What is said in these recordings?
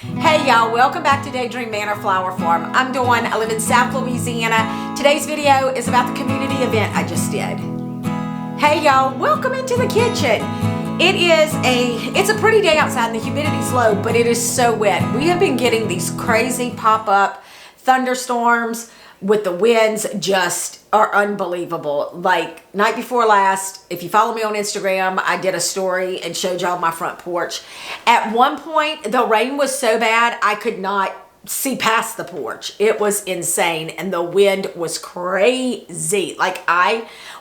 Hey y'all, welcome back to Daydream Manor Flower Farm. I'm Dawn, I live in South Louisiana. Today's video is about the community event I just did. Hey y'all, welcome into the kitchen. It's a pretty day outside and the humidity's low, but it is so wet. We have been getting these crazy pop-up thunderstorms with the winds just are unbelievable. Like night before last, if you follow me on Instagram, I did a story and showed y'all my front porch. At one point, the rain was so bad, I could not see past the porch. It was insane and the wind was crazy.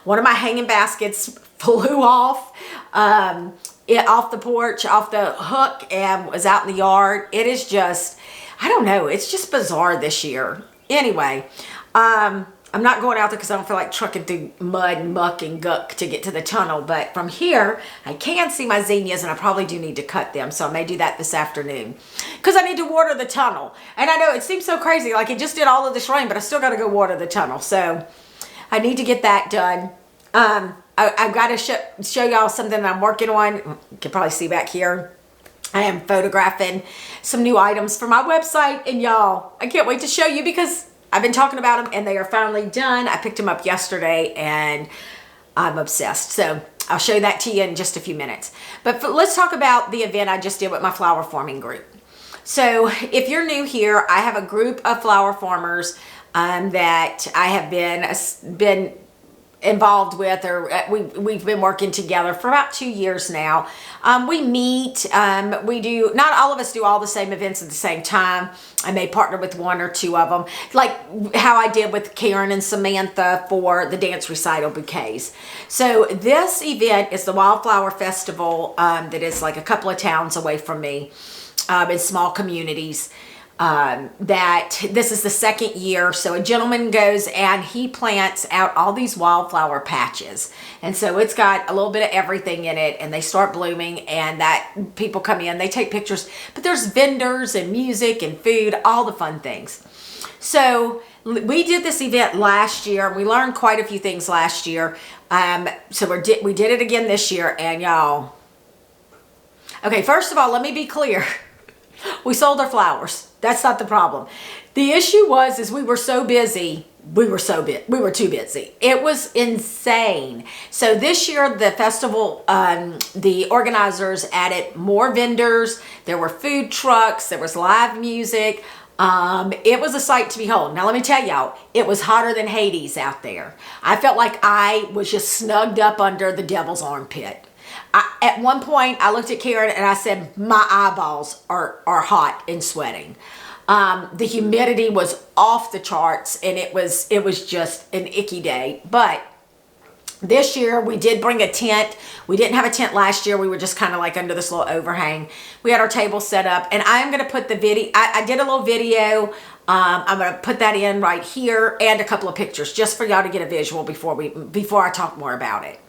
One of my hanging baskets flew off the porch, off the hook, and was out in the yard. It is just, I don't know, it's just bizarre this year. Anyway, I'm not going out there because I don't feel like trucking through mud, muck, and guck to get to the tunnel. But from here, I can see my zinnias, and I probably do need to cut them. So I may do that this afternoon because I need to water the tunnel. And I know it seems so crazy, like it just did all of this rain, but I still got to go water the tunnel. So I need to get that done. I've got to show y'all something that I'm working on. You can probably see back here. I am photographing some new items for my website, and y'all, I can't wait to show you because I've been talking about them and they are finally done. I picked them up yesterday and I'm obsessed. So I'll show that to you in just a few minutes. But let's talk about the event I just did with my flower farming group. So if you're new here, I have a group of flower farmers that I have been involved with, or we've been working together for about 2 years now. We meet, we do, not all of us do all the same events at the same time. I may partner with one or two of them, like how I did with Karen and Samantha for the dance recital bouquets. So this event is the Wildflower Festival that is like a couple of towns away from me, in small communities. That this is the second year. So a gentleman goes and he plants out all these wildflower patches. And so it's got a little bit of everything in it, and they start blooming, and that people come in, they take pictures, but there's vendors and music and food, all the fun things. So we did this event last year, and we learned quite a few things last year. So we did it again this year, and y'all, okay, first of all, let me be clear. We sold our flowers. That's not the problem. The issue is we were so busy. We were too busy. It was insane. So this year, the festival, the organizers added more vendors. There were food trucks. There was live music. It was a sight to behold. Now, let me tell y'all, it was hotter than Hades out there. I felt like I was just snugged up under the devil's armpit. At one point, I looked at Karen and I said, my eyeballs are hot and sweating. The humidity was off the charts, and it was just an icky day. But this year, we did bring a tent. We didn't have a tent last year. We were just kind of like under this little overhang. We had our table set up, and I am going to put the video. I did a little video. I'm going to put that in right here, and a couple of pictures just for y'all to get a visual before I talk more about it.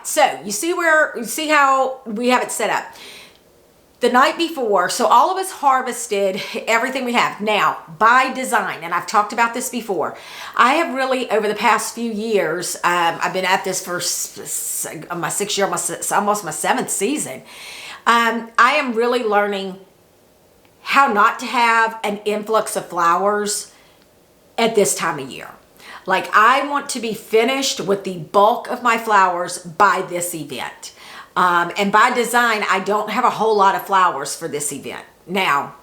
So you see how we have it set up. The night before, so all of us harvested everything we have. Now, by design, and I've talked about this before, I have really, over the past few years, I've been at this for my 6th year, almost my 7th season. I am really learning how not to have an influx of flowers at this time of year. Like, I want to be finished with the bulk of my flowers by this event. And by design, I don't have a whole lot of flowers for this event. Now,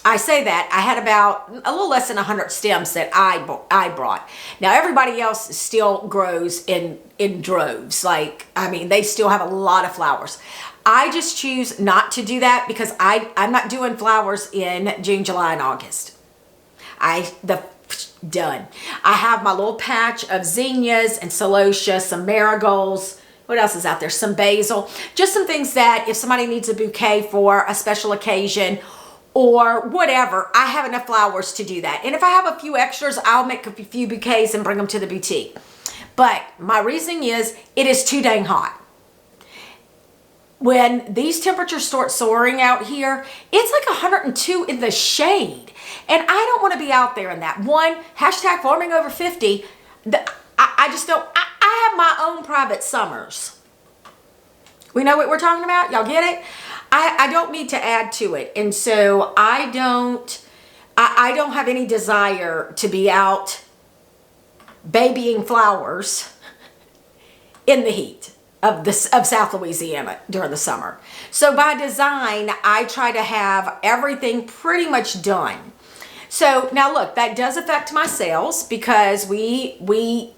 I say that I had about a little less than 100 stems that I brought. Now, everybody else still grows in droves. Like, I mean, they still have a lot of flowers. I just choose not to do that because I'm not doing flowers in June, July, and August. Done. I have my little patch of zinnias and celosia, some marigolds. What else is out there? Some basil. Just some things that if somebody needs a bouquet for a special occasion, or whatever, I have enough flowers to do that. And if I have a few extras, I'll make a few bouquets and bring them to the boutique. But my reasoning is, it is too dang hot. When these temperatures start soaring out here, it's like 102 in the shade. And I don't want to be out there in that. One, hashtag farming over 50. I just don't, I have my own private summers. We know what we're talking about? Y'all get it? I don't need to add to it. And so I don't have any desire to be out babying flowers in the heat of South Louisiana during the summer. So by design, I try to have everything pretty much done. So now look, that does affect my sales because let me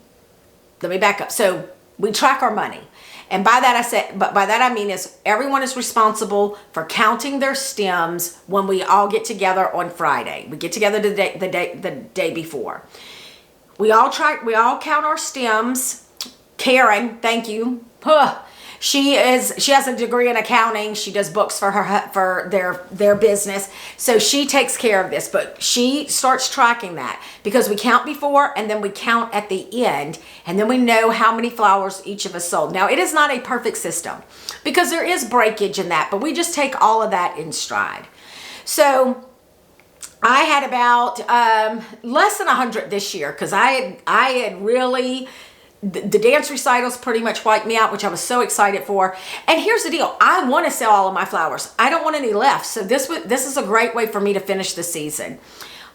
back up. So we track our money. And by that I mean is everyone is responsible for counting their stems when we all get together on Friday. We get together the day before. We all count our stems. Karen, thank you. She has a degree in accounting. She does books for their business. So she takes care of this, but she starts tracking that because we count before and then we count at the end, and then we know how many flowers each of us sold. Now, it is not a perfect system because there is breakage in that, but we just take all of that in stride. So I had about less than 100 this year because I had really, the dance recitals pretty much wiped me out, which I was so excited for. And here's the deal. I want to sell all of my flowers. I don't want any left. So this is a great way for me to finish the season.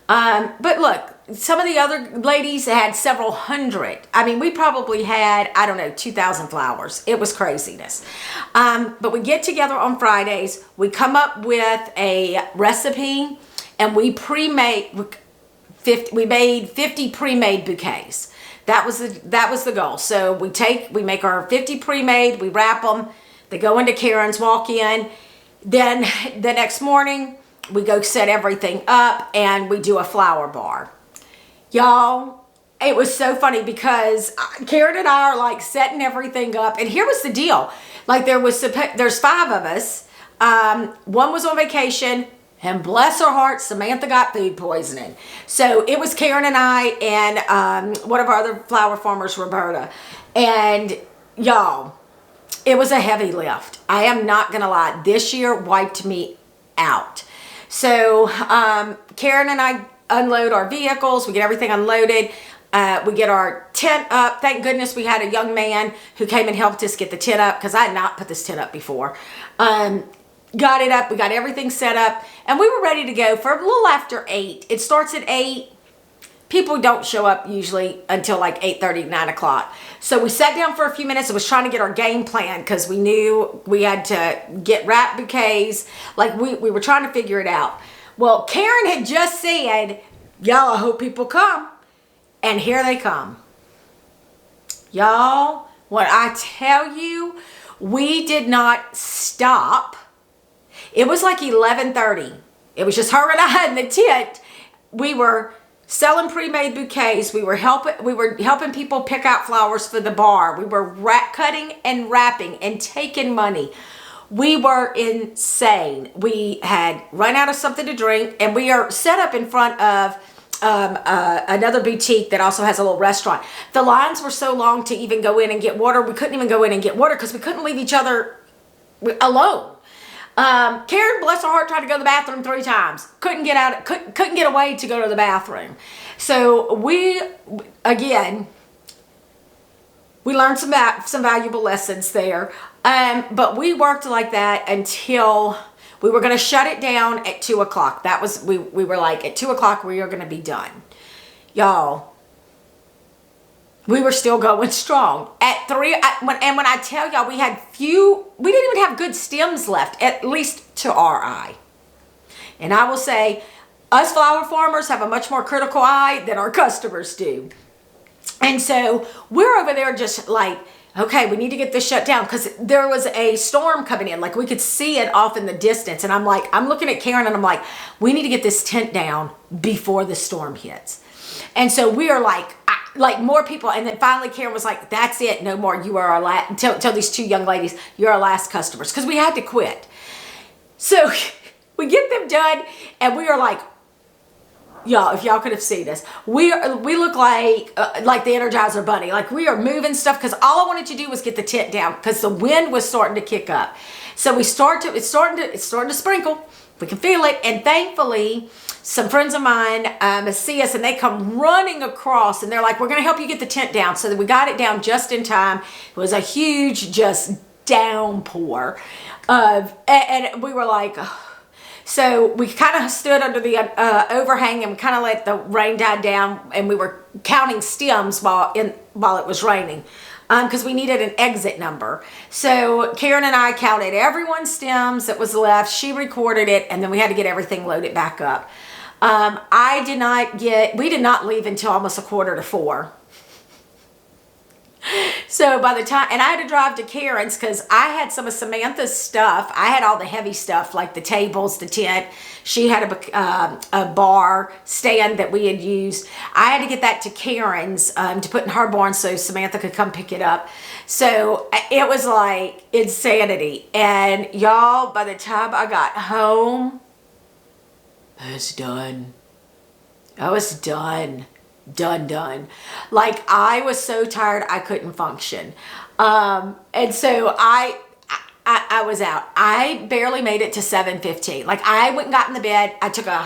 But look, some of the other ladies had several hundred. I mean, we probably had, I don't know, 2,000 flowers. It was craziness. But we get together on Fridays. We come up with a recipe and we made 50 pre-made bouquets. That was the goal. So we make our 50 pre-made, we wrap them, they go into Karen's walk-in. Then the next morning, we go set everything up and we do a flower bar. Y'all, it was so funny because Karen and I are like setting everything up. And here was the deal. Like there's 5 of us. One was on vacation. And bless her heart, Samantha got food poisoning. So it was Karen and I and one of our other flower farmers, Roberta. And y'all, it was a heavy lift. I am not gonna lie, this year wiped me out. So Karen and I unload our vehicles, we get everything unloaded. We get our tent up. Thank goodness we had a young man who came and helped us get the tent up because I had not put this tent up before. Got it up, we got everything set up, and we were ready to go for a little after 8. It starts at 8. People don't show up usually until like 8:30, 9 o'clock. So we sat down for a few minutes and was trying to get our game plan because we knew we had to get wrap bouquets. Like we were trying to figure it out. Well, Karen had just said, y'all, I hope people come. And here they come. Y'all, what I tell you, we did not stop. It was like 11:30. It was just her and I in the tent. We were selling pre-made bouquets. We were helping people pick out flowers for the bar. We were cutting and wrapping and taking money. We were insane. We had run out of something to drink, and we are set up in front of another boutique that also has a little restaurant. The lines were so long to even go in and get water. We couldn't even go in and get water because we couldn't leave each other alone. Karen, bless her heart, tried to go to the bathroom 3 times. Couldn't get out, couldn't get away to go to the bathroom. So we learned some valuable lessons there. But we worked like that until we were going to shut it down at 2 o'clock. That was, we were like, at 2 o'clock, we are going to be done. Y'all, we were still going strong. At 3, when I tell y'all, we didn't even have good stems left, at least to our eye. And I will say, us flower farmers have a much more critical eye than our customers do. And so we're over there just like, okay, we need to get this shut down because there was a storm coming in. Like we could see it off in the distance. And I'm looking at Karen and I'm like, we need to get this tent down before the storm hits. And so we are like more people. And then finally Karen was like, that's it, no more. You are our last, tell these 2 young ladies, you're our last customers. Because we had to quit. So We get them done, and we are like, y'all, if y'all could have seen us, we look like the Energizer Bunny. Like, we are moving stuff because all I wanted to do was get the tent down because the wind was starting to kick up. So it's starting to sprinkle. We can feel it, and thankfully, some friends of mine see us, and they come running across, and they're like, "We're going to help you get the tent down." So that we got it down just in time. It was a huge, just downpour, and we were like. Oh. So we kind of stood under the overhang and kind of let the rain die down, and we were counting stems while it was raining because we needed an exit number. So Karen and I counted everyone's stems that was left. She recorded it, and then we had to get everything loaded back up. We did not leave until almost 3:45. So by the time, and I had to drive to Karen's because I had some of Samantha's stuff. I had all the heavy stuff like the tables, the tent. She had a bar stand that we had used. I had to get that to Karen's to put in her barn so Samantha could come pick it up. So it was like insanity. And y'all, by the time I got home, I was done. I was done. Done. Like, I was so tired I couldn't function. And so I was out. I barely made it to 7:15. Like, I went and got in the bed. I took a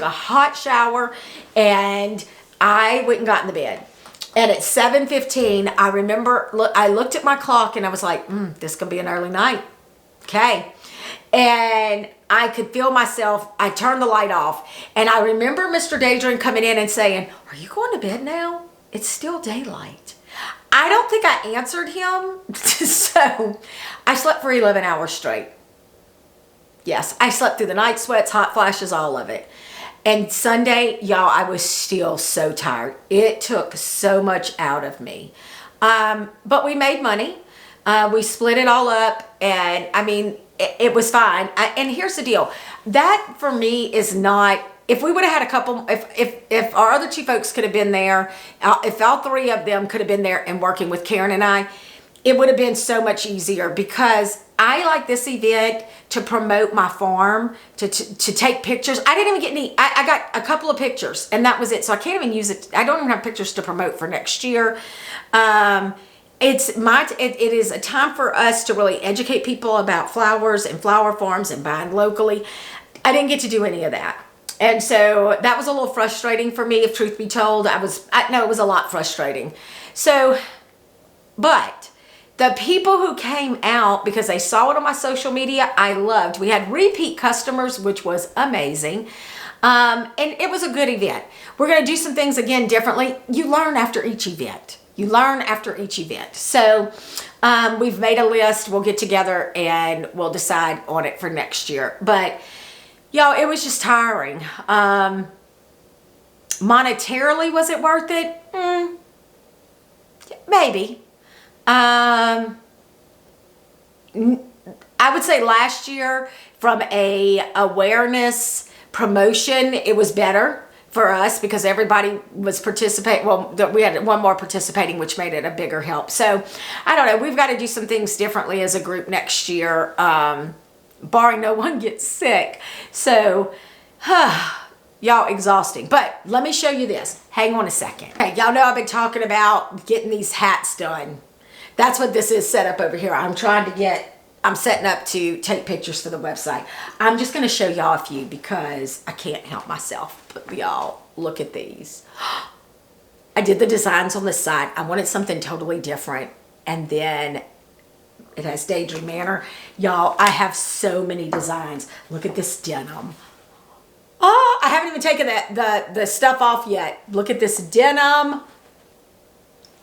hot shower, and I went and got in the bed. And at 7:15, I remember, I looked at my clock, and I was like, this is going to be an early night. Okay. And I could feel myself. I turned the light off, and I remember Mr. Daydream coming in and saying, "Are you going to bed now? It's still daylight." I don't think I answered him. So I slept for 11 hours straight. Yes, I slept through the night sweats, hot flashes, all of it. And Sunday, y'all, I was still so tired. It took so much out of me. But we made money. We split it all up, and I mean, it was fine. And here's the deal. That for me is not, if we would have had a couple, if our other two folks could have been there, if all three of them could have been there and working with Karen and I, it would have been so much easier because I like this event to promote my farm, to take pictures. I didn't even get any, I got a couple of pictures and that was it. So I can't even use it. I don't even have pictures to promote for next year. It is a time for us to really educate people about flowers and flower farms and buying locally. I didn't get to do any of that. And so that was a little frustrating for me, if truth be told. It was a lot frustrating. So, but the people who came out because they saw it on my social media, I loved. We had repeat customers, which was amazing. And it was a good event. We're going to do some things again differently. You learn after each event. So we've made a list. We'll get together and we'll decide on it for next year. But y'all, it was just tiring. Monetarily, was it worth it? Maybe. I would say last year from a awareness promotion, it was better for us because everybody was participating. Well, we had one more participating, which made it a bigger help. So I don't know. We've got to do some things differently as a group next year, barring no one gets sick. So, y'all, exhausting. But let me show you this. Hang on a second. Okay, y'all know I've been talking about getting these hats done. That's what this is set up over here. I'm setting up to take pictures for the website. I'm just going to show y'all a few because I can't help myself. But y'all, look at these. I did the designs on the side. I wanted something totally different. And then it has Daydream Manor. Y'all, I have so many designs. Look at this denim. Oh, I haven't even taken the stuff off yet. Look at this denim.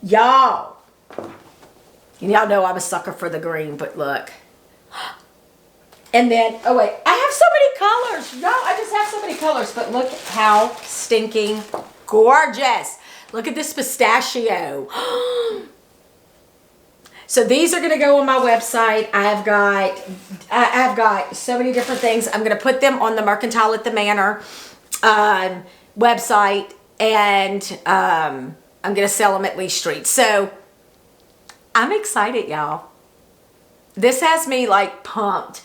Y'all. And y'all know I'm a sucker for the green, but look. And then, oh wait, I have so many colors. Y'all, I just have so many colors, but look how stinking gorgeous. Look at this pistachio. So these are going to go on my website. I've got so many different things. I'm going to put them on the Mercantile at the Manor website, and I'm going to sell them at Lee Street. So I'm excited, y'all. This has me like pumped.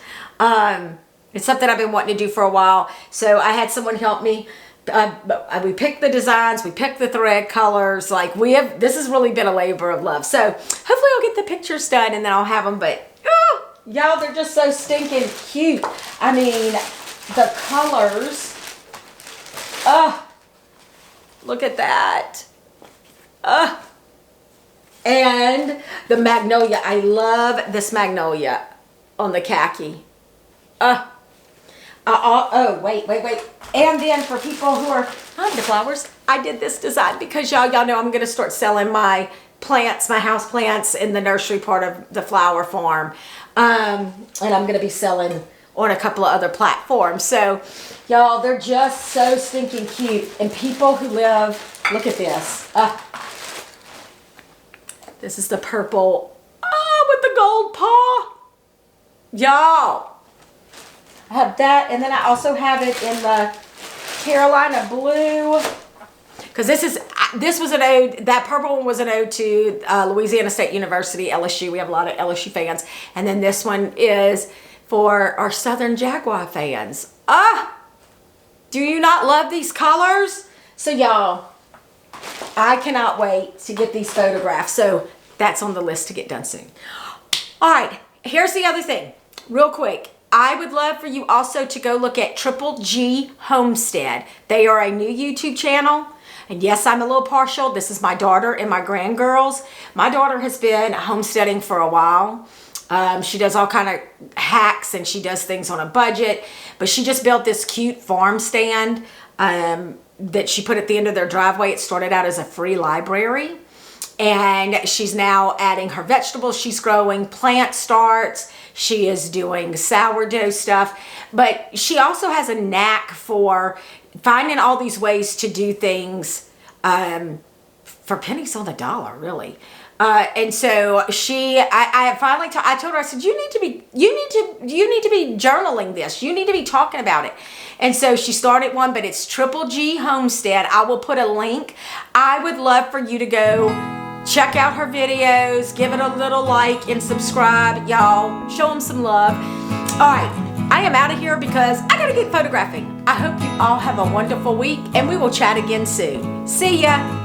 It's something I've been wanting to do for a while. So I had someone help me. We picked the designs, we picked the thread colors. Like this has really been a labor of love. So hopefully I'll get the pictures done and then I'll have them. But y'all, they're just so stinking cute. I mean, the colors. Look at that. And the magnolia. I love this magnolia on the khaki. Wait. And then for people who are on the flowers, I did this design because y'all know I'm going to start selling my plants, my house plants in the nursery part of the flower farm. And I'm going to be selling on a couple of other platforms. So y'all, they're just so stinking cute. And people who live, look at this. This is the purple, with the gold paw. Y'all, I have that, and then I also have it in the Carolina blue. Because this was an ode, that purple one was an ode to Louisiana State University, LSU. We have a lot of LSU fans. And then this one is for our Southern Jaguar fans. Do you not love these colors? So y'all, I cannot wait to get these photographs. So that's on the list to get done soon. All right, here's the other thing, real quick. I would love for you also to go look at Triple G Homestead. They are a new YouTube channel. And yes, I'm a little partial. This is my daughter and my grandgirls. My daughter has been homesteading for a while. She does all kind of hacks and she does things on a budget. But she just built this cute farm stand that she put at the end of their driveway. It started out as a free library. And she's now adding her vegetables. She's growing plant starts. She is doing sourdough stuff. But she also has a knack for finding all these ways to do things for pennies on the dollar, really. And so I finally I told her, I said, you need to be journaling this. You need to be talking about it. And so she started one, but it's Triple G Homestead. I will put a link. I would love for you to go check out her videos, give it a little like and subscribe, y'all. Show them some love. All right, I am out of here because I gotta get photographing. I hope you all have a wonderful week and we will chat again soon. See ya.